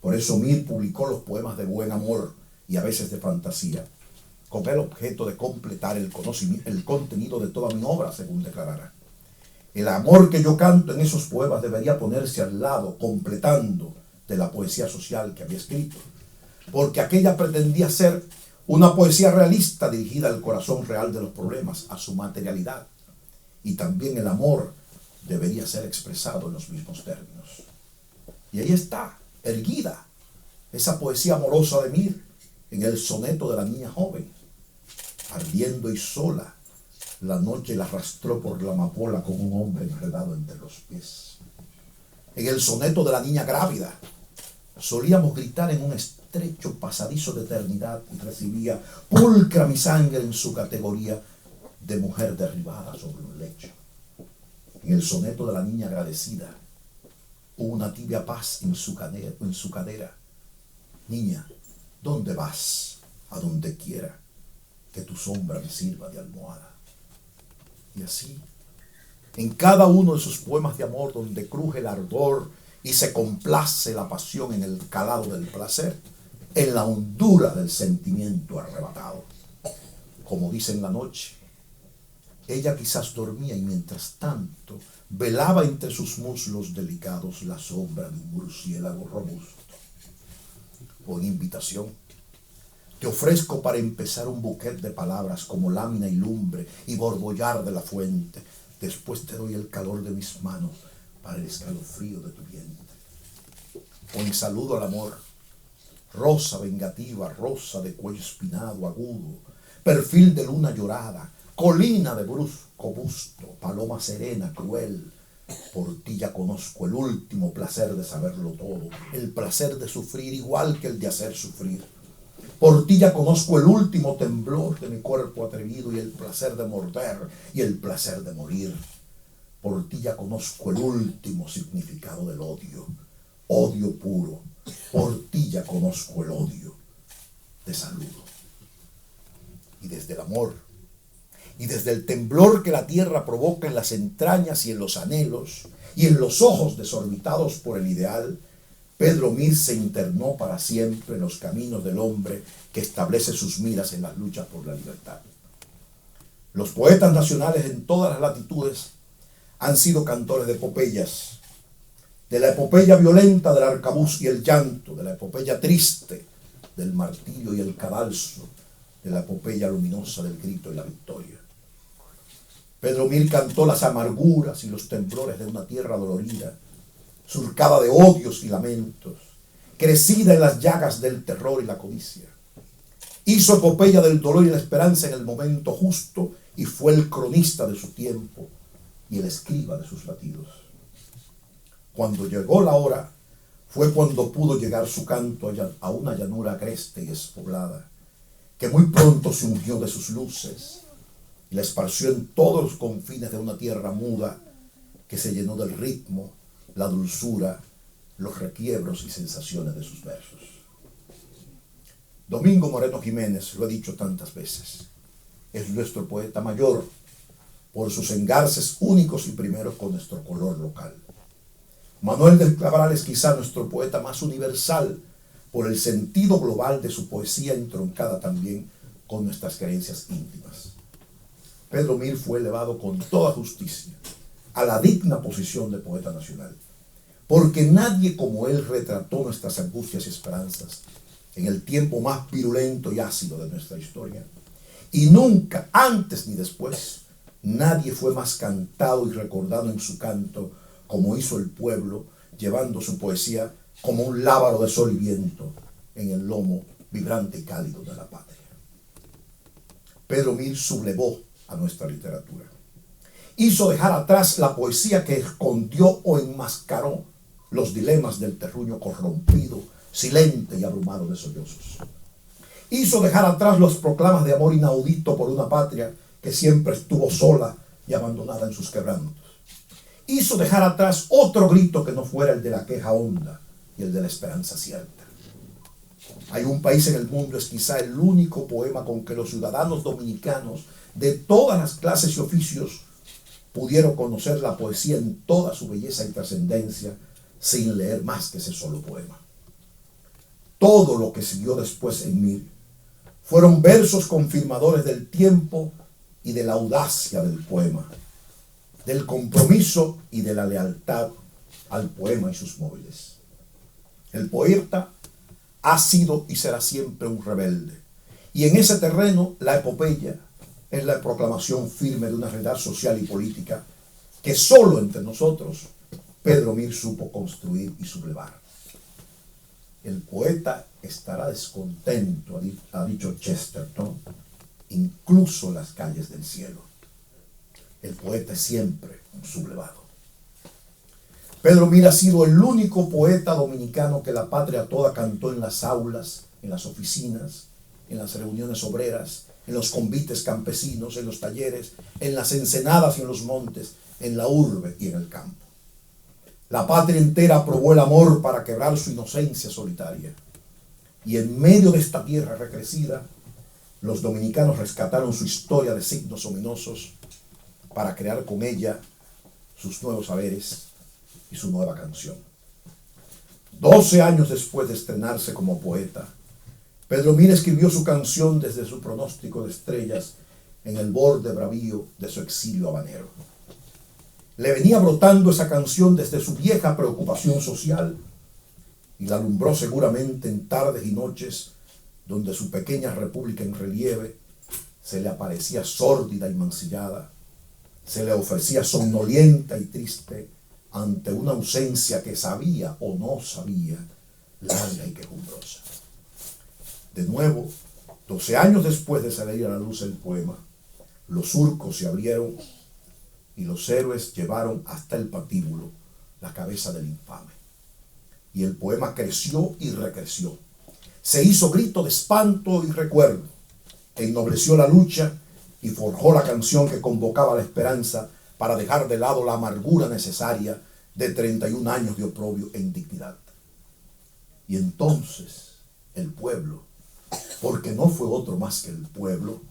Por eso Mir publicó los poemas de buen amor y a veces de fantasía, con el objeto de completar el contenido de toda mi obra, según declarara. El amor que yo canto en esos poemas debería ponerse al lado, completando, de la poesía social que había escrito, porque aquella pretendía ser una poesía realista dirigida al corazón real de los problemas, a su materialidad, y también el amor debería ser expresado en los mismos términos. Y ahí está, erguida, esa poesía amorosa de Mir en el soneto de la niña joven. Ardiendo y sola, la noche la arrastró por la amapola con un hombre enredado entre los pies. En el soneto de la niña grávida, solíamos gritar en un estrecho pasadizo de eternidad y recibía pulcra mi sangre en su categoría de mujer derribada sobre un lecho. En el soneto de la niña agradecida, hubo una tibia paz en su cadera. Niña, ¿dónde vas? A donde quiera, que tu sombra me sirva de almohada. Y así, en cada uno de sus poemas de amor donde cruje el ardor y se complace la pasión en el calado del placer, en la hondura del sentimiento arrebatado. Como dice en la noche, ella quizás dormía y mientras tanto velaba entre sus muslos delicados la sombra de un murciélago robusto. O en invitación, te ofrezco para empezar un bouquet de palabras como lámina y lumbre y borbollar de la fuente. Después te doy el calor de mis manos para el escalofrío de tu vientre. O en saludo al amor, rosa vengativa, rosa de cuello espinado, agudo, perfil de luna llorada, colina de brusco busto, paloma serena, cruel. Por ti ya conozco el último placer de saberlo todo, el placer de sufrir igual que el de hacer sufrir. Por ti ya conozco el último temblor de mi cuerpo atrevido y el placer de morder y el placer de morir. Por ti ya conozco el último significado del odio, odio puro. Por ti ya conozco el odio. Te saludo. Y desde el amor, y desde el temblor que la tierra provoca en las entrañas y en los anhelos, y en los ojos desorbitados por el ideal, Pedro Mir se internó para siempre en los caminos del hombre que establece sus miras en las luchas por la libertad. Los poetas nacionales en todas las latitudes han sido cantores de epopeyas, de la epopeya violenta del arcabuz y el llanto, de la epopeya triste del martillo y el cadalso, de la epopeya luminosa del grito y la victoria. Pedro Mir cantó las amarguras y los temblores de una tierra dolorida, surcada de odios y lamentos, crecida en las llagas del terror y la codicia. Hizo epopeya del dolor y la esperanza en el momento justo y fue el cronista de su tiempo y el escriba de sus latidos. Cuando llegó la hora, fue cuando pudo llegar su canto a una llanura agreste y despoblada, que muy pronto se ungió de sus luces y la esparció en todos los confines de una tierra muda que se llenó del ritmo, la dulzura, los requiebros y sensaciones de sus versos. Domingo Moreno Jiménez, lo he dicho tantas veces, es nuestro poeta mayor por sus engarces únicos y primeros con nuestro color local. Manuel del Cabral es quizá nuestro poeta más universal por el sentido global de su poesía entroncada también con nuestras creencias íntimas. Pedro Mir fue elevado con toda justicia a la digna posición de poeta nacional, porque nadie como él retrató nuestras angustias y esperanzas en el tiempo más virulento y ácido de nuestra historia. Y nunca, antes ni después, nadie fue más cantado y recordado en su canto como hizo el pueblo, llevando su poesía como un lábaro de sol y viento en el lomo vibrante y cálido de la patria. Pedro Mir sublevó a nuestra literatura. Hizo dejar atrás la poesía que escondió o enmascaró los dilemas del terruño corrompido, silente y abrumado de sollozos. Hizo dejar atrás los proclamas de amor inaudito por una patria que siempre estuvo sola y abandonada en sus quebrantos. Hizo dejar atrás otro grito que no fuera el de la queja honda y el de la esperanza cierta. Hay un país en el mundo, es quizá el único poema con que los ciudadanos dominicanos de todas las clases y oficios pudieron conocer la poesía en toda su belleza y trascendencia sin leer más que ese solo poema. Todo lo que siguió después en Mir fueron versos confirmadores del tiempo y de la audacia del poema, del compromiso y de la lealtad al poema y sus móviles. El poeta ha sido y será siempre un rebelde, y en ese terreno la epopeya es la proclamación firme de una realidad social y política que solo entre nosotros Pedro Mir supo construir y sublevar. El poeta estará descontento, ha dicho Chesterton, incluso en las calles del cielo. El poeta es siempre un sublevado. Pedro Mir ha sido el único poeta dominicano que la patria toda cantó en las aulas, en las oficinas, en las reuniones obreras, en los convites campesinos, en los talleres, en las ensenadas y en los montes, en la urbe y en el campo. La patria entera aprobó el amor para quebrar su inocencia solitaria. Y en medio de esta tierra recrecida, los dominicanos rescataron su historia de signos ominosos para crear con ella sus nuevos saberes y su nueva canción. 12 años después de estrenarse como poeta, Pedro Mir escribió su canción desde su pronóstico de estrellas en el borde bravío de su exilio habanero. Le venía brotando esa canción desde su vieja preocupación social y la alumbró seguramente en tardes y noches donde su pequeña república en relieve se le aparecía sórdida y mancillada, se le ofrecía somnolienta y triste ante una ausencia que sabía o no sabía, larga y quejumbrosa. De nuevo, 12 años después de salir a la luz el poema, los surcos se abrieron y los héroes llevaron hasta el patíbulo la cabeza del infame. Y el poema creció y recreció. Se hizo grito de espanto y recuerdo, ennobleció la lucha y forjó la canción que convocaba la esperanza para dejar de lado la amargura necesaria de 31 años de oprobio e indignidad. Y entonces el pueblo, porque no fue otro más que el pueblo,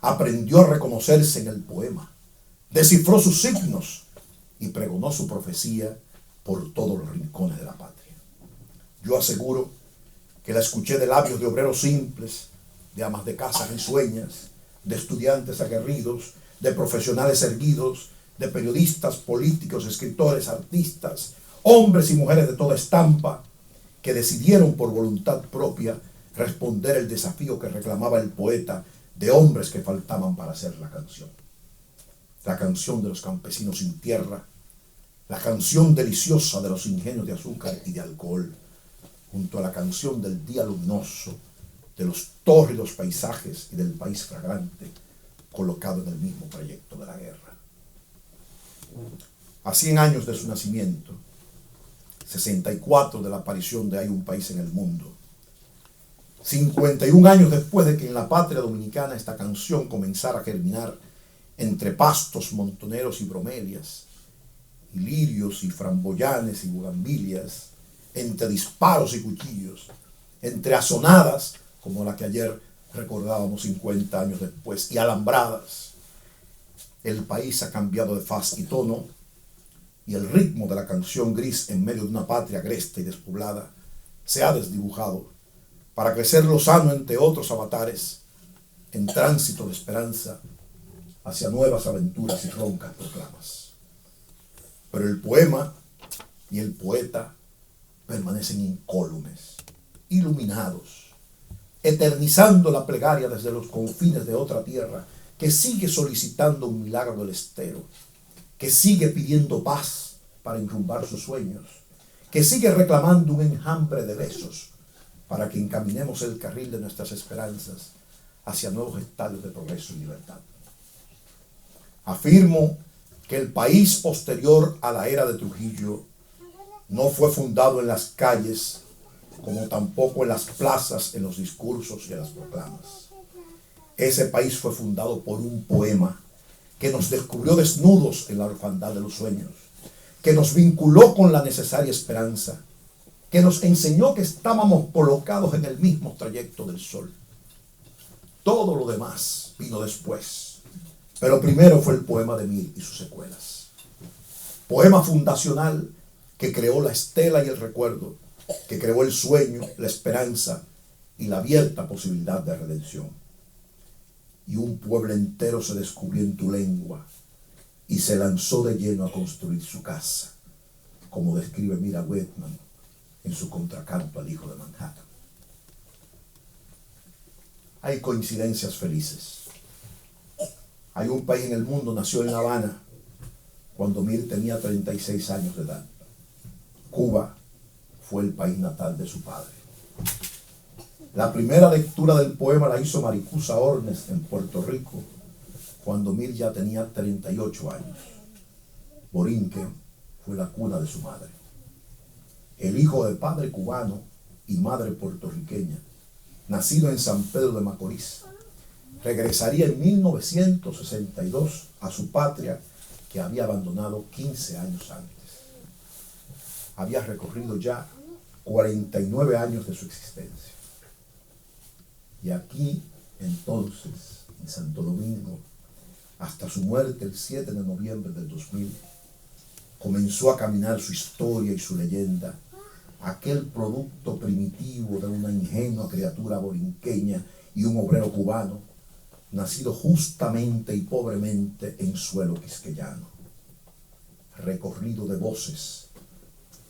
aprendió a reconocerse en el poema, descifró sus signos y pregonó su profecía por todos los rincones de la patria. Yo aseguro que la escuché de labios de obreros simples, de amas de casa risueñas, de estudiantes aguerridos, de profesionales erguidos, de periodistas, políticos, escritores, artistas, hombres y mujeres de toda estampa, que decidieron por voluntad propia responder el desafío que reclamaba el poeta de hombres que faltaban para hacer la canción. La canción de los campesinos sin tierra, la canción deliciosa de los ingenios de azúcar y de alcohol, junto a la canción del día luminoso, de los tórridos paisajes y del país fragante, colocado en el mismo trayecto de la guerra. A 100 años de su nacimiento, 64 de la aparición de Hay un país en el mundo, 51 años después de que en la patria dominicana esta canción comenzara a germinar entre pastos montoneros y bromelias, y lirios y framboyanes y bugambilias, entre disparos y cuchillos, entre azonadas, como la que ayer recordábamos 50 años después, y alambradas. El país ha cambiado de faz y tono, y el ritmo de la canción gris en medio de una patria agreste y despoblada se ha desdibujado para crecer lozano entre otros avatares en tránsito de esperanza hacia nuevas aventuras y roncas proclamas. Pero el poema y el poeta permanecen incólumes, iluminados, eternizando la plegaria desde los confines de otra tierra que sigue solicitando un milagro del estero, que sigue pidiendo paz para enrumbar sus sueños, que sigue reclamando un enjambre de besos para que encaminemos el carril de nuestras esperanzas hacia nuevos estadios de progreso y libertad. Afirmo que el país posterior a la era de Trujillo no fue fundado en las calles, como tampoco en las plazas, en los discursos y en las proclamas. Ese país fue fundado por un poema que nos descubrió desnudos en la orfandad de los sueños, que nos vinculó con la necesaria esperanza, que nos enseñó que estábamos colocados en el mismo trayecto del sol. Todo lo demás vino después, pero primero fue el poema de Mir y sus secuelas. Poema fundacional que creó la estela y el recuerdo, que creó el sueño, la esperanza y la abierta posibilidad de redención. Y un pueblo entero se descubrió en tu lengua y se lanzó de lleno a construir su casa, como describe Mira Whitman en su contracanto al hijo de Manhattan. Hay coincidencias felices. Hay un país en el mundo, nació en La Habana cuando Mir tenía 36 años de edad. Cuba fue el país natal de su padre. La primera lectura del poema la hizo Maricusa Ornes en Puerto Rico cuando Mir ya tenía 38 años. Borinquen fue la cuna de su madre. El hijo de padre cubano y madre puertorriqueña, nacido en San Pedro de Macorís, regresaría en 1962 a su patria que había abandonado 15 años antes. Había recorrido ya 49 años de su existencia. Y aquí, entonces, en Santo Domingo, hasta su muerte el 7 de noviembre del 2000, comenzó a caminar su historia y su leyenda, aquel producto primitivo de una ingenua criatura borinqueña y un obrero cubano, nacido justamente y pobremente en suelo quisqueyano, recorrido de voces,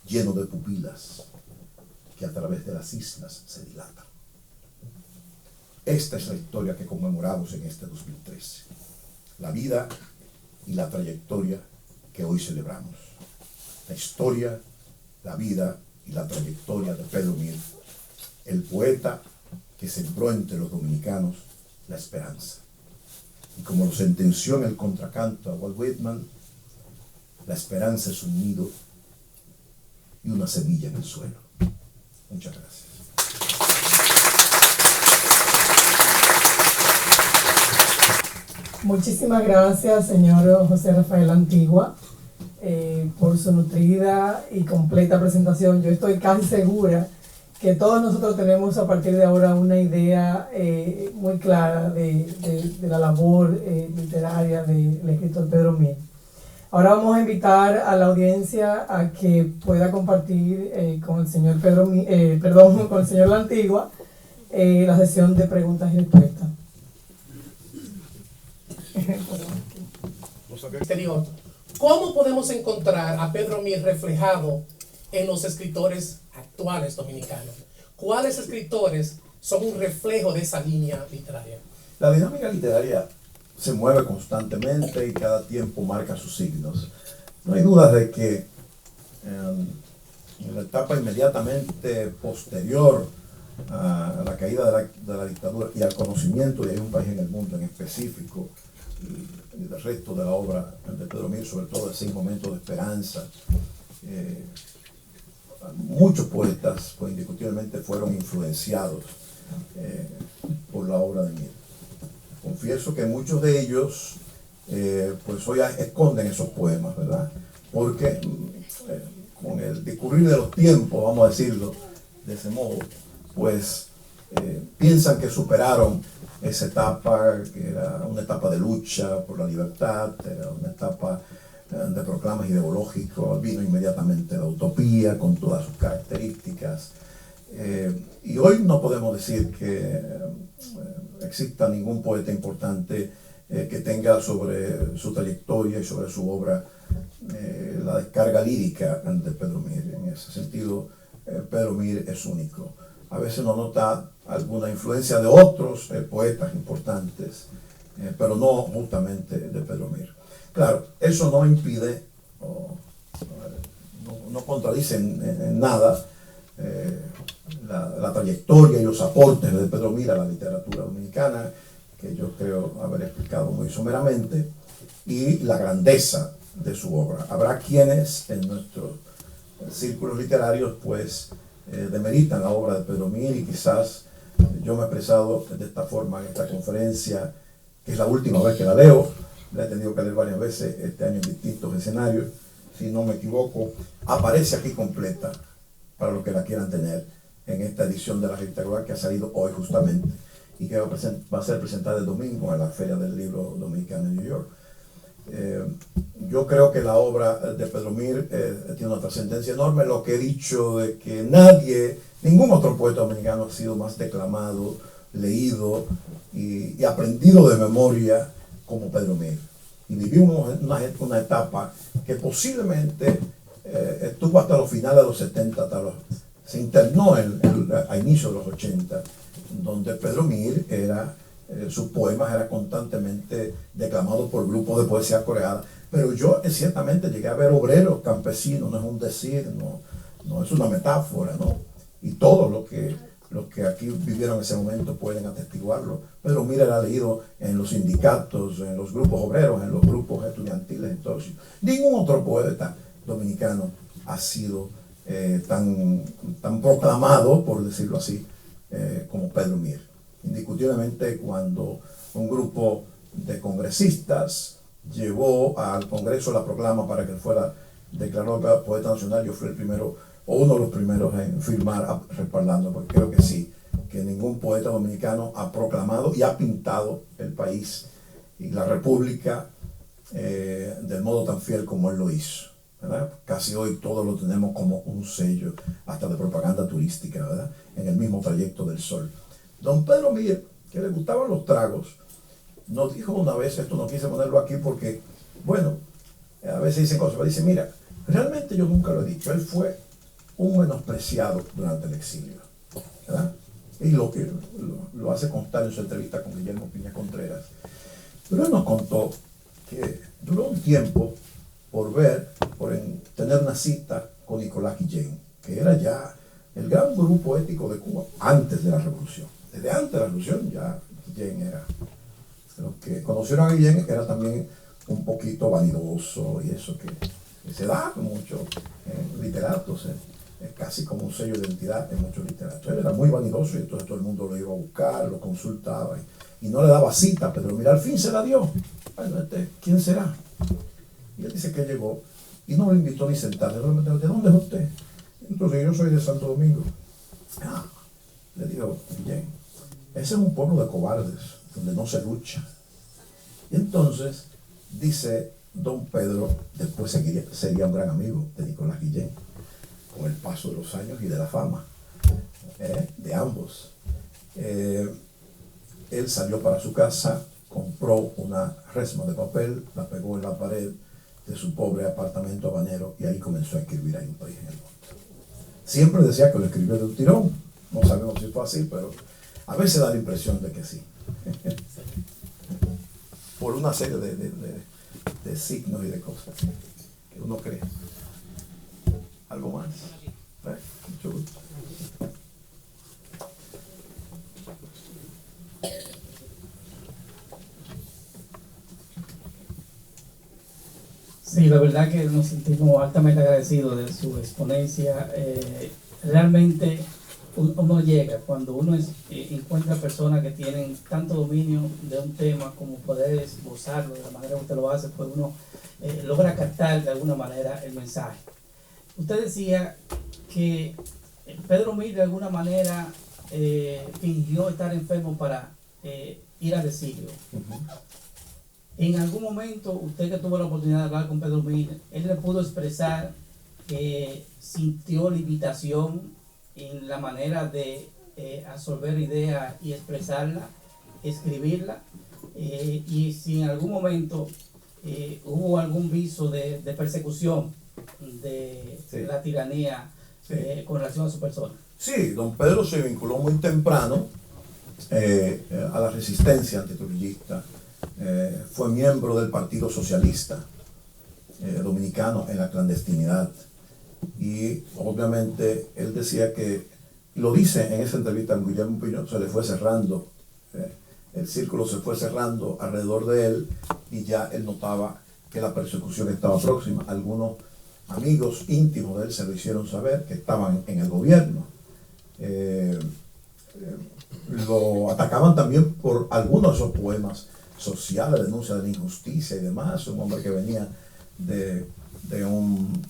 lleno de pupilas que a través de las islas se dilatan. Esta es la historia que conmemoramos en este 2013, la vida y la trayectoria que hoy celebramos. La historia, la vida y la trayectoria de Pedro Mir, el poeta que sembró entre los dominicanos la esperanza. Y como lo sentenció en el contracanto a Walt Whitman, la esperanza es un nido y una semilla en el suelo. Muchas gracias. Muchísimas gracias, señor José Rafael Antigua, por su nutrida y completa presentación. Yo estoy casi segura que todos nosotros tenemos a partir de ahora una idea muy clara de la labor literaria del escritor Pedro Mir. Ahora vamos a invitar a la audiencia a que pueda compartir con el señor con el señor La Antigua la sesión de preguntas y respuestas. Exterior. ¿Cómo podemos encontrar a Pedro Mir reflejado en los escritores actuales dominicanos? ¿Cuáles escritores son un reflejo de esa línea literaria? La dinámica literaria se mueve constantemente y cada tiempo marca sus signos. No hay duda de que en la etapa inmediatamente posterior a la caída de la dictadura y al conocimiento de un país en el mundo en específico, y del resto de la obra de Pedro Mir, sobre todo ese momento de esperanza, muchos poetas pues, indiscutiblemente fueron influenciados por la obra de Mir. Confieso que muchos de ellos pues hoy esconden esos poemas, ¿verdad? Porque con el discurrir de los tiempos, vamos a decirlo de ese modo, pues piensan que superaron esa etapa, que era una etapa de lucha por la libertad, era una etapa de proclamas ideológicos, vino inmediatamente la utopía con todas sus características. Y hoy no podemos decir que exista ningún poeta importante que tenga sobre su trayectoria y sobre su obra la descarga lírica de Pedro Mir. En ese sentido, Pedro Mir es único. A veces uno nota alguna influencia de otros poetas importantes, pero no justamente de Pedro Mir. Claro, eso no impide, no contradice en nada la trayectoria y los aportes de Pedro Mir a la literatura dominicana, que yo creo haber explicado muy someramente, y la grandeza de su obra. Habrá quienes en nuestros círculos literarios pues demeritan la obra de Pedro Mir, y quizás yo me he expresado de esta forma en esta conferencia, que es la última vez que la leo. La he tenido que leer varias veces este año en distintos escenarios. Si no me equivoco, aparece aquí completa para los que la quieran tener en esta edición de la Revista Global, que ha salido hoy justamente y que va a ser presentada el domingo en la Feria del Libro Dominicano en New York. Yo creo que la obra de Pedro Mir tiene una trascendencia enorme. Lo que he dicho de que ningún otro poeta dominicano ha sido más declamado, leído y aprendido de memoria como Pedro Mir. Y vivimos una etapa que posiblemente estuvo hasta los finales de los 70, se internó a inicios de los 80, donde Pedro Mir sus poemas eran constantemente declamados por grupos de poesía coreana. Pero yo ciertamente llegué a ver obreros, campesinos, no es un decir, no es una metáfora, ¿no? Y todos los que aquí vivieron en ese momento pueden atestiguarlo. Pedro Mir era leído en los sindicatos, en los grupos obreros, en los grupos estudiantiles, entonces. Ningún otro poeta dominicano ha sido tan proclamado, por decirlo así, como Pedro Mir. Indiscutiblemente, cuando un grupo de congresistas llevó al Congreso la proclama para que fuera declarado poeta nacional, yo fui el primero, o uno de los primeros en firmar respaldando, porque creo que sí, que ningún poeta dominicano ha proclamado y ha pintado el país y la república del modo tan fiel como él lo hizo, ¿verdad? Casi hoy todos lo tenemos como un sello, hasta de propaganda turística, ¿verdad? En el mismo trayecto del sol. Don Pedro Mir, que le gustaban los tragos, nos dijo una vez, esto no quise ponerlo aquí porque, bueno, a veces dicen cosas, pero dice, mira, realmente yo nunca lo he dicho, él fue un menospreciado durante el exilio, ¿verdad? Y lo hace constar en su entrevista con Guillermo Piña Contreras. Pero él nos contó que duró un tiempo por tener una cita con Nicolás Guillén, que era ya el gran gurú poético de Cuba antes de la revolución. Desde antes de la revolución ya Guillén era. Los que conocieron a Guillén era también un poquito vanidoso, y eso que se da con muchos literatos, es casi como un sello de identidad en muchos literatos. Él era muy vanidoso, y entonces todo el mundo lo iba a buscar, lo consultaba y no le daba cita, pero mira, al fin se la dio. Bueno, ¿quién será? Y él dice que llegó y no lo invitó ni sentarse. ¿De dónde es usted? Entonces, yo soy de Santo Domingo. Le digo, Guillén, ese es un pueblo de cobardes, donde no se lucha. Y entonces, dice don Pedro, después sería un gran amigo de Nicolás Guillén, con el paso de los años y de la fama de ambos. Él salió para su casa, compró una resma de papel, la pegó en la pared de su pobre apartamento habanero, y ahí comenzó a escribir Hay un país en el mundo. Siempre decía que lo escribió de un tirón, no sabemos si fue así, pero a veces da la impresión de que sí. Por una serie de signos y de cosas que uno cree. ¿Algo más? Mucho gusto. Sí, la verdad que nos sentimos altamente agradecidos de su exponencia. Realmente uno llega, cuando uno encuentra personas que tienen tanto dominio de un tema como poder esbozarlo de la manera que usted lo hace, pues uno logra captar de alguna manera el mensaje. Usted decía que Pedro Mir de alguna manera fingió estar enfermo para ir al exilio. En algún momento, usted que tuvo la oportunidad de hablar con Pedro Mir, él le pudo expresar que sintió limitación en la manera de absorber ideas y expresarla, escribirla, y si en algún momento hubo algún viso de persecución de Sí. la tiranía Sí. con relación a su persona. Sí, don Pedro se vinculó muy temprano a la resistencia antitrujillista. Fue miembro del Partido Socialista Dominicano en la clandestinidad. Y obviamente él decía que, lo dice en esa entrevista en Guillermo Piñón, se le fue cerrando, el círculo se fue cerrando alrededor de él y ya él notaba que la persecución estaba próxima. Algunos amigos íntimos de él se lo hicieron saber, que estaban en el gobierno. Lo atacaban también por algunos de esos poemas sociales, denuncia de la injusticia y demás. Un hombre que venía de un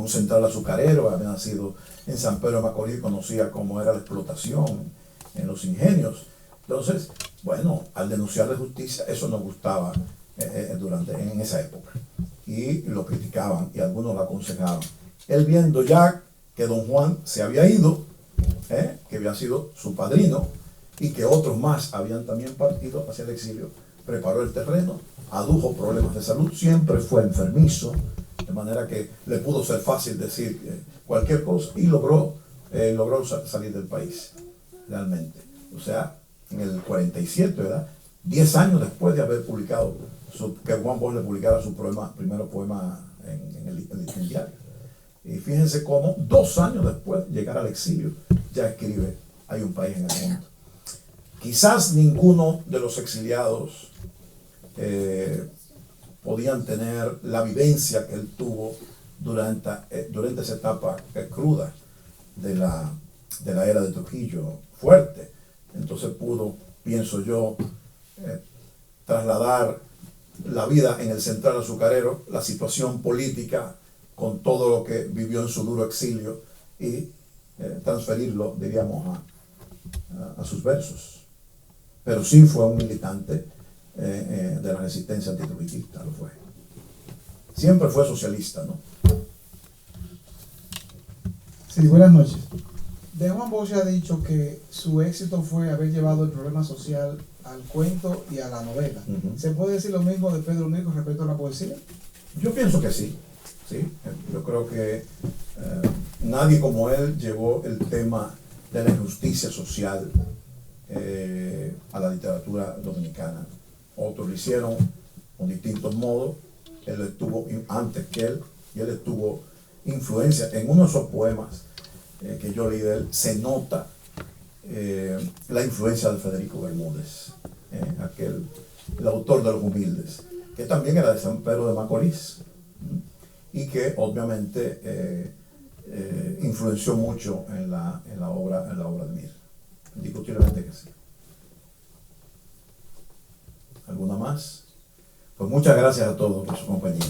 central azucarero, había nacido en San Pedro de Macorís, conocía cómo era la explotación en los ingenios. Entonces, bueno, al denunciar la justicia, eso no gustaba en esa época. Y lo criticaban y algunos lo aconsejaban. Él, viendo ya que don Juan se había ido, que había sido su padrino, y que otros más habían también partido hacia el exilio, preparó el terreno, adujo problemas de salud, siempre fue enfermizo, de manera que le pudo ser fácil decir cualquier cosa, y logró salir del país, realmente. O sea, en el 47, ¿verdad? 10 años después de haber publicado, que Juan Bosch le publicara su primero poema en el diario. Y fíjense cómo 2 años después de llegar al exilio, ya escribe Hay un país en el mundo. Quizás ninguno de los exiliados podían tener la vivencia que él tuvo durante esa etapa cruda de la era de Trujillo, fuerte. Entonces pudo, pienso yo, trasladar la vida en el central azucarero, la situación política con todo lo que vivió en su duro exilio y transferirlo, diríamos, a sus versos. Pero sí fue un militante de la resistencia antitrujillista, lo fue. Siempre fue socialista, ¿no? Sí, buenas noches. De Juan Bosch ha dicho que su éxito fue haber llevado el problema social al cuento y a la novela. Uh-huh. ¿Se puede decir lo mismo de Pedro Mir con respecto a la poesía? Yo pienso que sí, sí. Yo creo que nadie como él llevó el tema de la injusticia social a la literatura dominicana. Otros lo hicieron con distintos modos. Él estuvo antes que él, y él estuvo influencia en uno de esos poemas que yo leí de él. Se nota la influencia de Federico Bermúdez, el autor de Los Humildes, que también era de San Pedro de Macorís, y que obviamente influenció mucho en la obra de Mir. Indiscutiblemente que sí. ¿Alguna más? Pues muchas gracias a todos por su compañía.